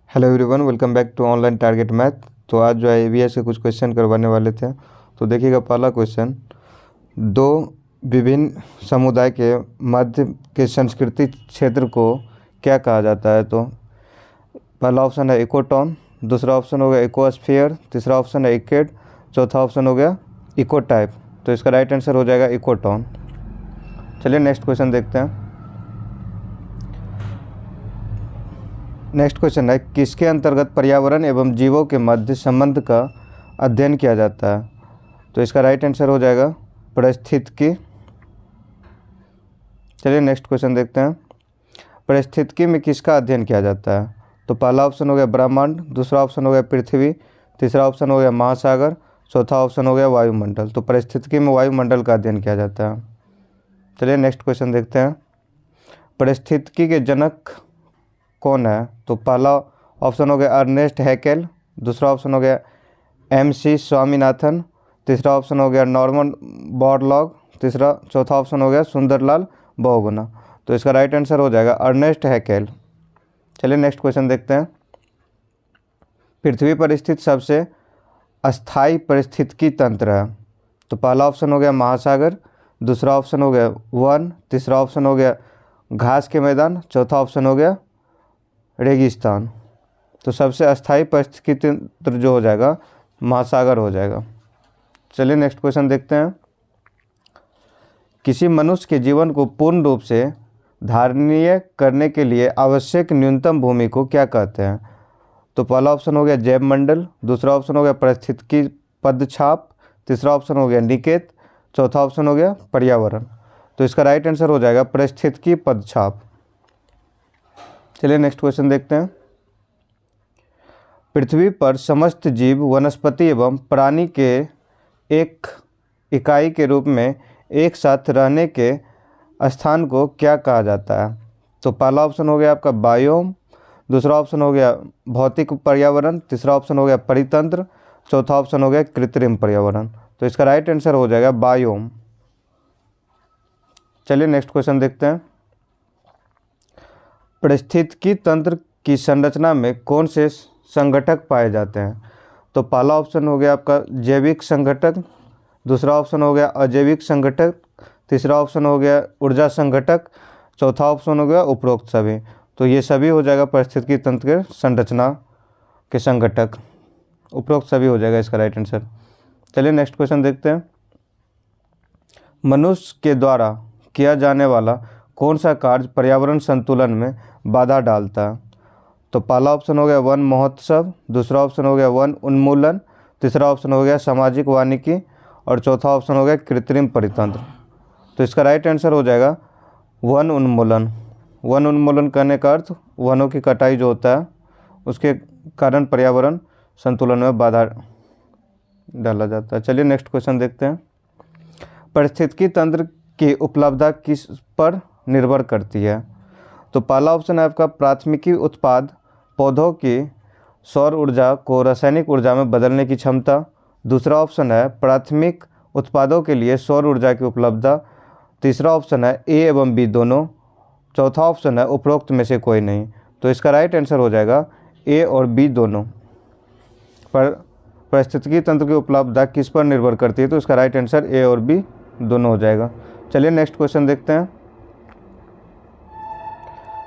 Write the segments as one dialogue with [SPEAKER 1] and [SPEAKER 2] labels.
[SPEAKER 1] Hello everyone, welcome back to online target math. तो आज जो है ईवीएस के कुछ क्वेश्चन करवाने वाले थे। तो देखिएगा, पहला क्वेश्चन, दो विभिन्न समुदाय के मध्य के संस्कृति क्षेत्र को क्या कहा जाता है। तो पहला ऑप्शन है इकोटॉन, दूसरा ऑप्शन हो गया इकोस्फीयर, तीसरा ऑप्शन है इकेड, चौथा ऑप्शन हो गया इको टाइप। तो इसका राइट आंसर हो जाएगा इकोटॉन। चलिए नेक्स्ट क्वेश्चन देखते हैं। नेक्स्ट क्वेश्चन है, किसके अंतर्गत पर्यावरण एवं जीवों के मध्य संबंध का अध्ययन किया जाता है। तो इसका राइट आंसर हो जाएगा पारिस्थितिकी। चलिए नेक्स्ट क्वेश्चन देखते हैं। पारिस्थितिकी में किसका अध्ययन किया जाता है। तो पहला ऑप्शन हो गया ब्रह्मांड, दूसरा ऑप्शन हो गया पृथ्वी, तीसरा ऑप्शन हो गया महासागर, चौथा ऑप्शन हो गया वायुमंडल। तो पारिस्थितिकी में वायुमंडल का अध्ययन किया जाता है। चलिए नेक्स्ट क्वेश्चन देखते हैं। पारिस्थितिकी के जनक कौन है। तो पहला ऑप्शन हो गया अर्नेस्ट हैकेल, दूसरा ऑप्शन हो गया MC स्वामीनाथन, तीसरा ऑप्शन हो गया नॉर्मन बोरलॉग, चौथा ऑप्शन हो गया सुंदरलाल बहुगुणा। तो इसका राइट आंसर हो जाएगा अर्नेस्ट हैकेल। चलिए नेक्स्ट क्वेश्चन देखते हैं। पृथ्वी पर स्थित सबसे अस्थायी पारिस्थितिकी तंत्र है। तो पहला ऑप्शन हो गया महासागर, दूसरा ऑप्शन हो गया वन, तीसरा ऑप्शन हो गया घास के मैदान, चौथा ऑप्शन हो गया रेगिस्तान। तो सबसे अस्थायी पारिस्थितिकी तंत्र जो हो जाएगा महासागर हो जाएगा। चलिए नेक्स्ट क्वेश्चन देखते हैं। किसी मनुष्य के जीवन को पूर्ण रूप से धारणीय करने के लिए आवश्यक न्यूनतम भूमि को क्या कहते हैं। तो पहला ऑप्शन हो गया जैव मंडल, दूसरा ऑप्शन हो गया पारिस्थितिकी पदछाप, तीसरा ऑप्शन हो गया निकेत, चौथा ऑप्शन हो गया पर्यावरण। तो इसका राइट आंसर हो जाएगा पारिस्थितिकी पदछाप। चलिए नेक्स्ट क्वेश्चन देखते हैं। पृथ्वी पर समस्त जीव, वनस्पति एवं प्राणी के एक इकाई के रूप में एक साथ रहने के स्थान को क्या कहा जाता है। तो पहला ऑप्शन हो गया आपका बायोम, दूसरा ऑप्शन हो गया भौतिक पर्यावरण, तीसरा ऑप्शन हो गया परितंत्र, चौथा ऑप्शन हो गया कृत्रिम पर्यावरण। तो इसका राइट आंसर हो जाएगा बायोम। चलिए नेक्स्ट क्वेश्चन देखते हैं। पारिस्थितिकी तंत्र की संरचना में कौन से संघटक पाए जाते हैं। तो पहला ऑप्शन हो गया आपका जैविक संघटक, दूसरा ऑप्शन हो गया अजैविक संघटक, तीसरा ऑप्शन हो गया ऊर्जा संघटक, चौथा ऑप्शन हो गया उपरोक्त सभी। तो ये सभी हो जाएगा पारिस्थितिकी तंत्र के संरचना के संघटक, उपरोक्त सभी हो जाएगा इसका राइट आंसर। चलिए नेक्स्ट क्वेश्चन देखते हैं। मनुष्य के द्वारा किया जाने वाला कौन सा कार्य पर्यावरण संतुलन में बाधा डालता है। तो पहला ऑप्शन हो गया वन महोत्सव, दूसरा ऑप्शन हो गया वन उन्मूलन, तीसरा ऑप्शन हो गया सामाजिक वानिकी और चौथा ऑप्शन हो गया कृत्रिम परितंत्र। तो इसका राइट आंसर हो जाएगा वन उन्मूलन। वन उन्मूलन करने का अर्थ वनों की कटाई जो होता है उसके कारण पर्यावरण संतुलन में बाधा डाला जाता है। चलिए नेक्स्ट क्वेश्चन देखते हैं। पारिस्थितिकी तंत्र की उपलब्धता किस पर निर्भर करती है। तो पहला ऑप्शन है आपका प्राथमिकी उत्पाद, पौधों की सौर ऊर्जा को रासायनिक ऊर्जा में बदलने की क्षमता, दूसरा ऑप्शन है प्राथमिक उत्पादों के लिए सौर ऊर्जा की उपलब्धता, तीसरा ऑप्शन है A एवं B दोनों, चौथा ऑप्शन है उपरोक्त में से कोई नहीं। तो इसका राइट आंसर हो जाएगा A और B दोनों। पर पारिस्थितिकी तंत्र की उपलब्धता किस पर निर्भर करती है। तो इसका राइट आंसर A और B दोनों हो जाएगा। चलिए नेक्स्ट क्वेश्चन देखते हैं।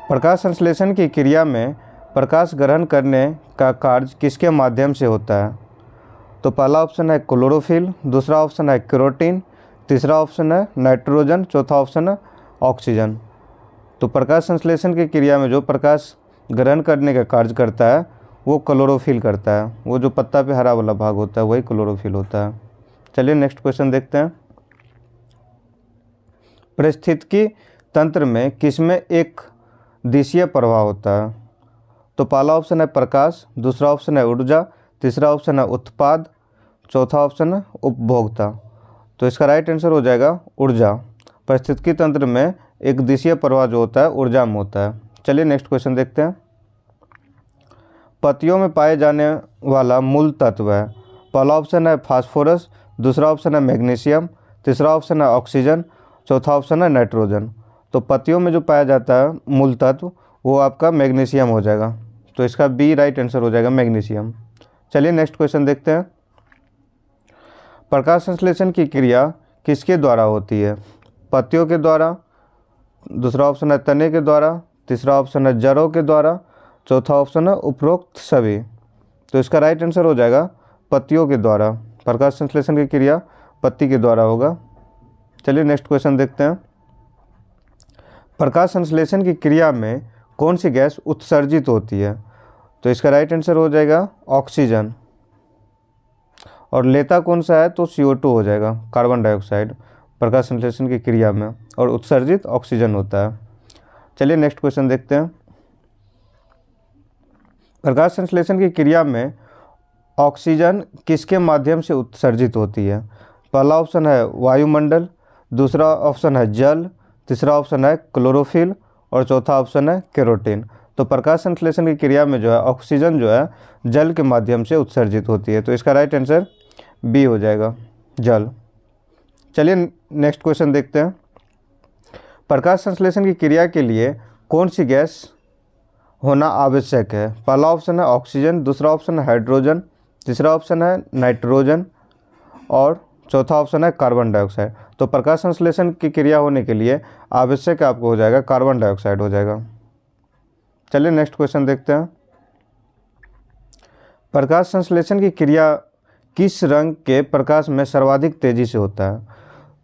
[SPEAKER 1] प्रकाश संश्लेषण की क्रिया में प्रकाश ग्रहण करने का कार्य किसके माध्यम से होता है। तो पहला ऑप्शन है क्लोरोफिल, दूसरा ऑप्शन है कैरोटीन, तीसरा ऑप्शन है नाइट्रोजन, चौथा ऑप्शन है ऑक्सीजन। तो प्रकाश संश्लेषण की क्रिया में जो प्रकाश ग्रहण करने का कार्य करता है वो क्लोरोफिल करता है। वो जो पत्ता पे हरा वाला भाग होता है वही क्लोरोफिल होता है। चलिए नेक्स्ट क्वेश्चन देखते हैं। पारिस्थितिकी तंत्र में किसमें एक दिशीय प्रवाह होता है। तो पहला ऑप्शन है प्रकाश, दूसरा ऑप्शन है ऊर्जा, तीसरा ऑप्शन है उत्पाद, चौथा ऑप्शन है उपभोक्ता। तो इसका राइट आंसर हो जाएगा ऊर्जा। पारिस्थितिकी तंत्र में एक दिशीय प्रवाह जो होता है ऊर्जा में होता है। चलिए नेक्स्ट क्वेश्चन देखते हैं। पत्तियों में पाए जाने वाला मूल तत्व है। पहला ऑप्शन है फास्फोरस, दूसरा ऑप्शन है मैग्नीशियम, तीसरा ऑप्शन है ऑक्सीजन, चौथा ऑप्शन है नाइट्रोजन। तो पत्तियों में जो पाया जाता है मूल तत्व वो आपका मैग्नीशियम हो जाएगा। तो इसका बी राइट आंसर हो जाएगा मैग्नीशियम। चलिए नेक्स्ट क्वेश्चन देखते हैं। प्रकाश संश्लेषण की क्रिया किसके द्वारा होती है? पत्तियों के द्वारा, दूसरा ऑप्शन है तने के द्वारा, तीसरा ऑप्शन है जड़ों के द्वारा, चौथा ऑप्शन है उपरोक्त सभी। तो इसका राइट आंसर हो जाएगा पत्तियों के द्वारा। प्रकाश संश्लेषण की क्रिया पत्ती के द्वारा होगा। चलिए नेक्स्ट क्वेश्चन देखते हैं। प्रकाश संश्लेषण की क्रिया में कौन सी गैस उत्सर्जित होती है? तो इसका राइट आंसर हो जाएगा ऑक्सीजन। और लेता कौन सा है? तो CO2 हो जाएगा, कार्बन डाइऑक्साइड, प्रकाश संश्लेषण की क्रिया में, और उत्सर्जित ऑक्सीजन होता है। चलिए नेक्स्ट क्वेश्चन देखते हैं। प्रकाश संश्लेषण की क्रिया में ऑक्सीजन किसके माध्यम से उत्सर्जित होती है? पहला ऑप्शन है वायुमंडल, दूसरा ऑप्शन है जल, तीसरा ऑप्शन है क्लोरोफिल, और चौथा ऑप्शन है केरोटीन। तो प्रकाश संश्लेषण की क्रिया में जो है ऑक्सीजन जो है जल के माध्यम से उत्सर्जित होती है। तो इसका राइट आंसर बी हो जाएगा, जल। चलिए नेक्स्ट क्वेश्चन देखते हैं। प्रकाश संश्लेषण की क्रिया के लिए कौन सी गैस होना आवश्यक है? पहला ऑप्शन है ऑक्सीजन, दूसरा ऑप्शन है हाइड्रोजन, तीसरा ऑप्शन है नाइट्रोजन, और चौथा ऑप्शन है कार्बन डाइऑक्साइड। तो प्रकाश संश्लेषण की क्रिया होने के लिए आवश्यक आपको हो जाएगा कार्बन डाइऑक्साइड हो जाएगा। चलिए नेक्स्ट क्वेश्चन देखते हैं। प्रकाश संश्लेषण की क्रिया किस रंग के प्रकाश में सर्वाधिक तेजी से होता है?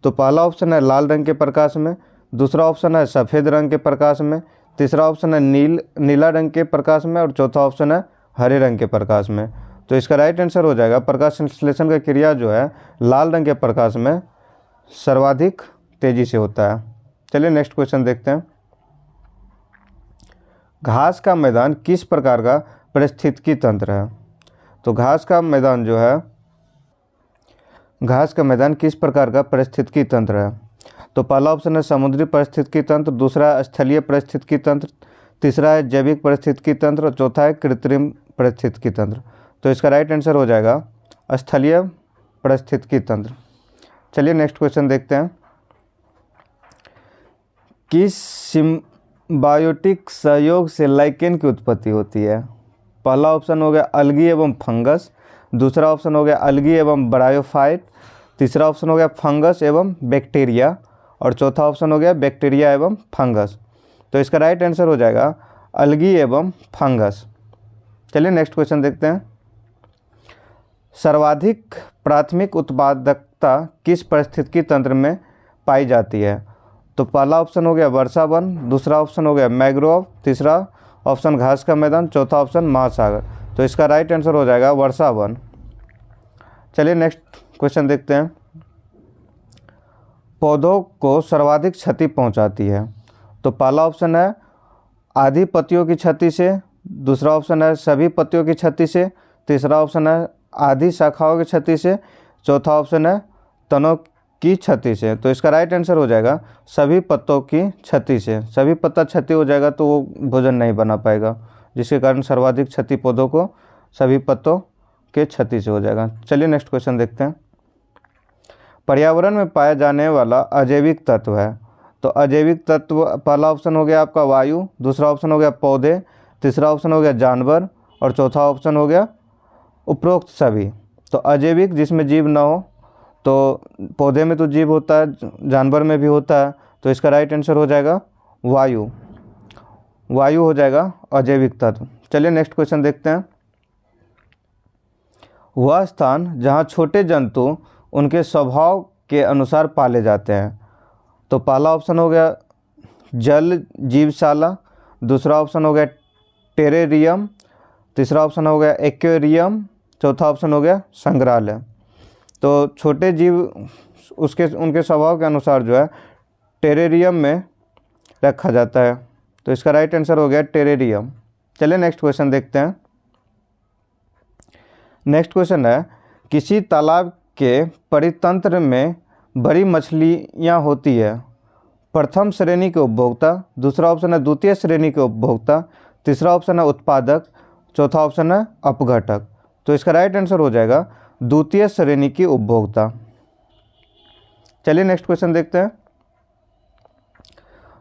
[SPEAKER 1] तो पहला ऑप्शन है लाल रंग के प्रकाश में, दूसरा ऑप्शन है सफ़ेद रंग के प्रकाश में, तीसरा ऑप्शन है नीला रंग के प्रकाश में, और चौथा ऑप्शन है हरे रंग के प्रकाश में। तो इसका राइट आंसर हो जाएगा प्रकाश संश्लेषण का क्रिया जो है लाल रंग के प्रकाश में सर्वाधिक तेजी से होता है। चलिए नेक्स्ट क्वेश्चन देखते हैं। घास का मैदान किस प्रकार का पारिस्थितिकी तंत्र है? तो घास का मैदान किस प्रकार का पारिस्थितिकी तंत्र है? तो पहला ऑप्शन है समुद्री पारिस्थितिकी तंत्र, दूसरा स्थलीय पारिस्थितिकी तंत्र, तीसरा है जैविक पारिस्थितिकी तंत्र, और चौथा है कृत्रिम पारिस्थितिकी तंत्र। तो इसका राइट आंसर हो जाएगा स्थलीय पारिस्थितिकी तंत्र। चलिए नेक्स्ट क्वेश्चन देखते हैं। किस सिम्बायोटिक सहयोग से लाइकेन की उत्पत्ति होती है? पहला ऑप्शन हो गया अलगी एवं फंगस, दूसरा ऑप्शन हो गया अलगी एवं ब्रायोफाइट, तीसरा ऑप्शन हो गया फंगस एवं बैक्टीरिया, और चौथा ऑप्शन हो गया बैक्टीरिया एवं फंगस। तो इसका राइट आंसर हो जाएगा अलगी एवं फंगस। चलिए नेक्स्ट क्वेश्चन देखते हैं। सर्वाधिक प्राथमिक उत्पादकता किस पारिस्थितिकी तंत्र में पाई जाती है? तो पहला ऑप्शन हो गया वर्षा वन, दूसरा ऑप्शन हो गया मैंग्रोव, तीसरा ऑप्शन घास का मैदान, चौथा ऑप्शन महासागर। तो इसका राइट आंसर हो जाएगा वर्षा वन। चलिए नेक्स्ट क्वेश्चन देखते हैं। पौधों को सर्वाधिक क्षति पहुंचाती है? तो पहला ऑप्शन है आधी पत्तियों की क्षति से, दूसरा ऑप्शन है सभी पत्तियों की क्षति से, तीसरा ऑप्शन है आधी शाखाओं की क्षति से, चौथा ऑप्शन है तनों की क्षति से। तो इसका राइट आंसर हो जाएगा सभी पत्तों की क्षति से। सभी पत्ता क्षति हो जाएगा तो वो भोजन नहीं बना पाएगा, जिसके कारण सर्वाधिक क्षति पौधों को सभी पत्तों के क्षति से हो जाएगा। चलिए नेक्स्ट क्वेश्चन देखते हैं। पर्यावरण में पाया जाने वाला अजैविक तत्व है? तो अजैविक तत्व पहला ऑप्शन हो गया आपका वायु, दूसरा ऑप्शन हो गया पौधे, तीसरा ऑप्शन हो गया जानवर, और चौथा ऑप्शन हो गया उपरोक्त सभी। तो अजैविक जिसमें जीव ना हो, तो पौधे में तो जीव होता है, जानवर में भी होता है, तो इसका राइट आंसर हो जाएगा वायु। वायु हो जाएगा अजैविक तत्व। चलिए नेक्स्ट क्वेश्चन देखते हैं। वह स्थान जहाँ छोटे जंतु उनके स्वभाव के अनुसार पाले जाते हैं? तो पहला ऑप्शन हो गया जल जीवशाला, दूसरा ऑप्शन हो गया टेरेरियम, तीसरा ऑप्शन हो गया एक्वेरियम, चौथा ऑप्शन हो गया संग्रहालय। तो छोटे जीव उनके स्वभाव के अनुसार जो है टेरेरियम में रखा जाता है। तो इसका राइट आंसर हो गया टेरेरियम। चलिए नेक्स्ट क्वेश्चन देखते हैं। नेक्स्ट क्वेश्चन है किसी तालाब के परितंत्र में बड़ी मछलियाँ होती है? प्रथम श्रेणी के उपभोक्ता, दूसरा ऑप्शन है द्वितीय श्रेणी के उपभोक्ता, तीसरा ऑप्शन है उत्पादक, चौथा ऑप्शन है अपघटक। तो इसका राइट आंसर हो जाएगा द्वितीय श्रेणी की उपभोक्ता। चलिए नेक्स्ट क्वेश्चन देखते हैं।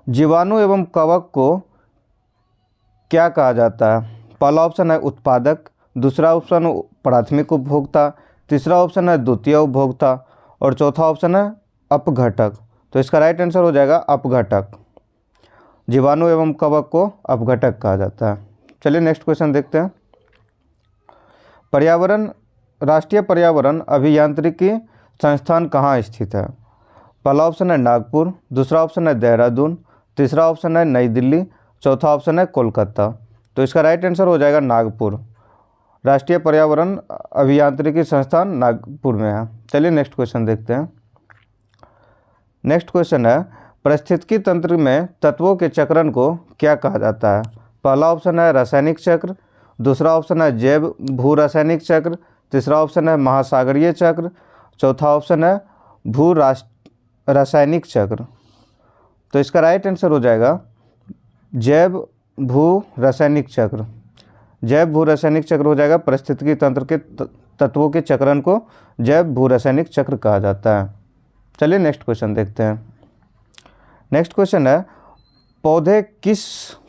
[SPEAKER 1] जीवाणु एवं कवक को क्या कहा जाता है? पहला ऑप्शन है उत्पादक, दूसरा ऑप्शन प्राथमिक उपभोक्ता, तीसरा ऑप्शन है द्वितीय उपभोक्ता और चौथा ऑप्शन है अपघटक। तो इसका राइट आंसर हो जाएगा अपघटक। जीवाणु एवं कवक को अपघटक कहा जाता है। चलिए नेक्स्ट क्वेश्चन देखते हैं। राष्ट्रीय पर्यावरण अभियांत्रिकी संस्थान कहाँ स्थित है? पहला ऑप्शन है नागपुर, दूसरा ऑप्शन है देहरादून, तीसरा ऑप्शन है नई दिल्ली, चौथा ऑप्शन है कोलकाता। तो इसका राइट आंसर हो जाएगा नागपुर। राष्ट्रीय पर्यावरण अभियांत्रिकी संस्थान नागपुर में है। चलिए नेक्स्ट क्वेश्चन देखते हैं। नेक्स्ट क्वेश्चन है पारिस्थितिकी तंत्र में तत्वों के चक्रण को क्या कहा जाता है? पहला ऑप्शन है रासायनिक चक्र, दूसरा ऑप्शन है जैव भू रासायनिक चक्र, तीसरा ऑप्शन है महासागरीय चक्र, चौथा ऑप्शन है भू रासायनिक चक्र। तो इसका राइट आंसर हो जाएगा जैव भू रासायनिक चक्र। जैव भू रासायनिक चक्र हो जाएगा। पारिस्थितिकी तंत्र के तत्वों के चक्रण को जैव भू रासायनिक चक्र कहा जाता है। चलिए नेक्स्ट क्वेश्चन देखते हैं। नेक्स्ट क्वेश्चन है पौधे किस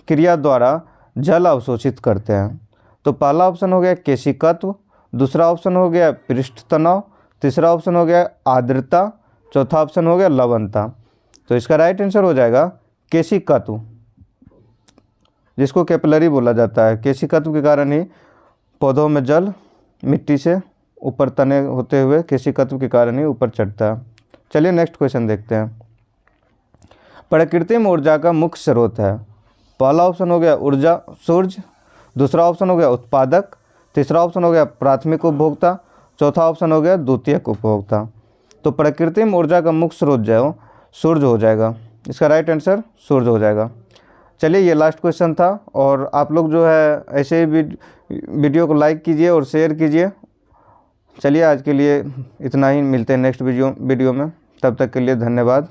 [SPEAKER 1] क्रिया द्वारा जल अवशोषित करते हैं? तो पहला ऑप्शन हो गया केशिकत्व, दूसरा ऑप्शन हो गया पृष्ठ तनाव, तीसरा ऑप्शन हो गया आर्द्रता, चौथा ऑप्शन हो गया लवणता। तो इसका राइट आंसर हो जाएगा केशिकत्व, जिसको कैपिलरी बोला जाता है। केशिकत्व के कारण ही पौधों में जल मिट्टी से ऊपर तने होते हुए केशिकत्व के कारण ही ऊपर चढ़ता है। चलिए नेक्स्ट क्वेश्चन देखते हैं। प्राकृतिक ऊर्जा का मुख्य स्रोत है? पहला ऑप्शन हो गया ऊर्जा सूर्य, दूसरा ऑप्शन हो गया उत्पादक, तीसरा ऑप्शन हो गया प्राथमिक उपभोक्ता, चौथा ऑप्शन हो गया द्वितीयक उपभोक्ता। तो प्राकृतिक ऊर्जा का मुख्य स्रोत जो है सूर्य हो जाएगा। इसका राइट आंसर सूर्य हो जाएगा। चलिए ये लास्ट क्वेश्चन था और आप लोग जो है ऐसे ही वीडियो को लाइक कीजिए और शेयर कीजिए। चलिए आज के लिए इतना ही, मिलते हैं नेक्स्ट वीडियो में। तब तक के लिए धन्यवाद।